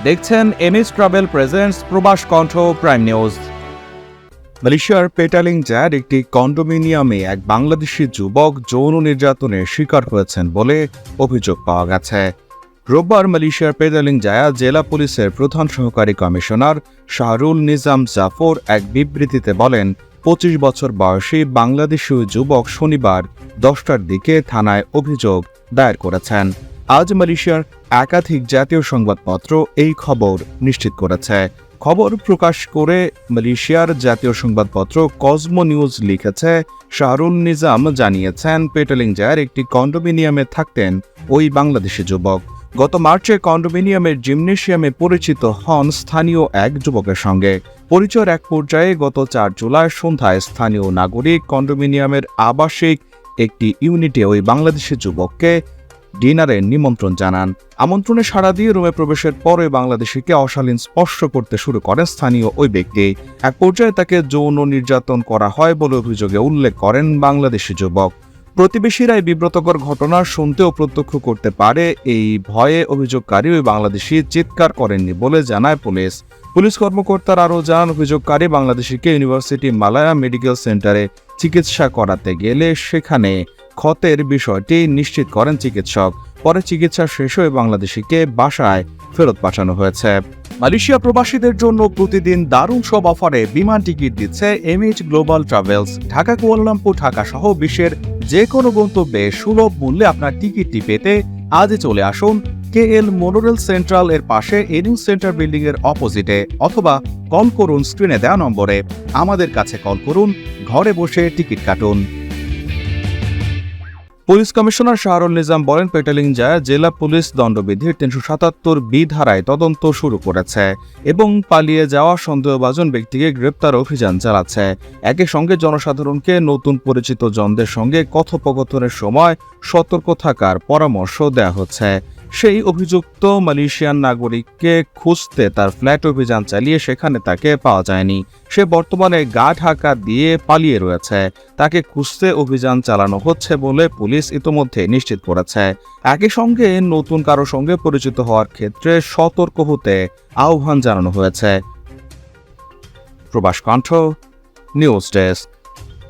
দেখছেন MS travel presents প্রবাস কণ্ঠ প্রাইম নিউজ। মালয়েশিয়ার পেটালিং জায়ার একটি কন্ডোমিনিয়ামে এক বাংলাদেশি যুবক যৌন নির্যাতনের শিকার হয়েছেন বলে অভিযোগ পাওয়া গেছে। রোববার মালয়েশিয়ার পেটালিং জায়া জেলা পুলিশের প্রধান সহকারী কমিশনার শাহরুল নিজাম জাফর এক বিবৃতিতে বলেন, 25 বছর বয়সী বাংলাদেশি যুবক শনিবার 10টার দিকে থানায় অভিযোগ দায়ের করেছেন। আজ মালয়েশিয়ার একাধিক জাতীয় সংবাদপত্র এই খবর নিশ্চিত করেছে। খবর প্রকাশ করে মালয়েশিয়ার জাতীয় সংবাদপত্র কসমো নিউজ লিখেছে, শাহরুল নিজাম জানিয়েছেন, পেটালিং জায়ার একটি কন্ডোমিনিয়ামে থাকতেন ওই বাংলাদেশি যুবক। গত মার্চে কন্ডোমিনিয়ামের জিমনেশিয়ামে পরিচিত হন স্থানীয় এক যুবকের সঙ্গে। পরিচয়ের এক পর্যায়ে গত 4 জুলাই সন্ধ্যায় স্থানীয় নাগরিক কন্ডোমিনিয়ামের আবাসিক একটি ইউনিটে ওই বাংলাদেশি যুবককে ডিনারের নিমন্ত্রণ জানান। আমন্ত্রণে সাড়া দিয়ে রুমে প্রবেশের পরে বাংলাদেশিকে অশালীন স্পর্শ করতে শুরু করেন স্থানীয় ওই ব্যক্তি। এক পর্যায়ে তাকে যৌন নির্যাতন করা হয় বলে অভিযোগে উল্লেখ করেন বাংলাদেশি যুবক। প্রতিবেশীরা এই বিব্রতকর ঘটনা শুনতে ও প্রত্যক্ষ করতে পারে এই ভয়ে অভিযোগকারী ওই বাংলাদেশি চিৎকার করেননি বলে জানায় পুলিশ। পুলিশ কর্মকর্তারা আরও জানান, অভিযোগকারী বাংলাদেশিকে ইউনিভার্সিটি মালায়া মেডিকেল সেন্টারে চিকিৎসা করাতে গেলে সেখানে ক্ষতের বিষয়টি নিশ্চিত করেন চিকিৎসক। পরে চিকিৎসা শেষ হয়ে বাংলাদেশিকে বাসায় ফেরত পাঠানো হয়েছে। মালয়েশিয়া প্রবাসীদের জন্য প্রতিদিন দারুণ সব অফারে বিমান টিকিট দিচ্ছে MH global travels. Dhaka, Kuala Lumpur, Dhaka সহ বিশ্বের যে কোনো গন্তব্যে সুলভ মূল্যে আপনার টিকিটটি পেতে আজই চলে আসুন কেএল মোনোরেল সেন্ট্রাল এর পাশে এনিউ সেন্টার বিল্ডিং এর অপোজিটে, অথবা কল করুন স্ক্রিনে দেওয়া নম্বরে। আমাদের কাছে কল করুন, ঘরে বসে টিকিট কাটুন। পুলিশ কমিশনার শাহরুল নিজাম বলেন, পেটালিং জায়া জেলা পুলিশ দণ্ডবিধির 377 ধারায় তদন্ত শুরু করেছে এবং পালিয়ে যাওয়া সন্দেহভাজন ব্যক্তিকে গ্রেপ্তার অভিযান চালাচ্ছে। একই সঙ্গে জনসাধারণকে নতুন পরিচিত জনদের সঙ্গে কথোপকথনের সময় সতর্ক থাকার পরামর্শ দেওয়া হচ্ছে। সেই অভিযুক্ত মালয়েশিয়ান নাগরিককে খুঁজতে তার ফ্ল্যাট অভিযান চালিয়ে সেখানে তাকে পাওয়া যায়নি। সে বর্তমানে গা ঢাকা দিয়ে পালিয়ে রয়েছে। তাকে খুঁজতে অভিযান চালানো হচ্ছে বলে পুলিশ ইতোমধ্যে নিশ্চিত করেছে। একই সঙ্গে নতুন কারো সঙ্গে পরিচিত হওয়ার ক্ষেত্রে সতর্ক হতে আহ্বান জানানো হয়েছে। প্রবাস কণ্ঠ নিউজ ডেস্ক।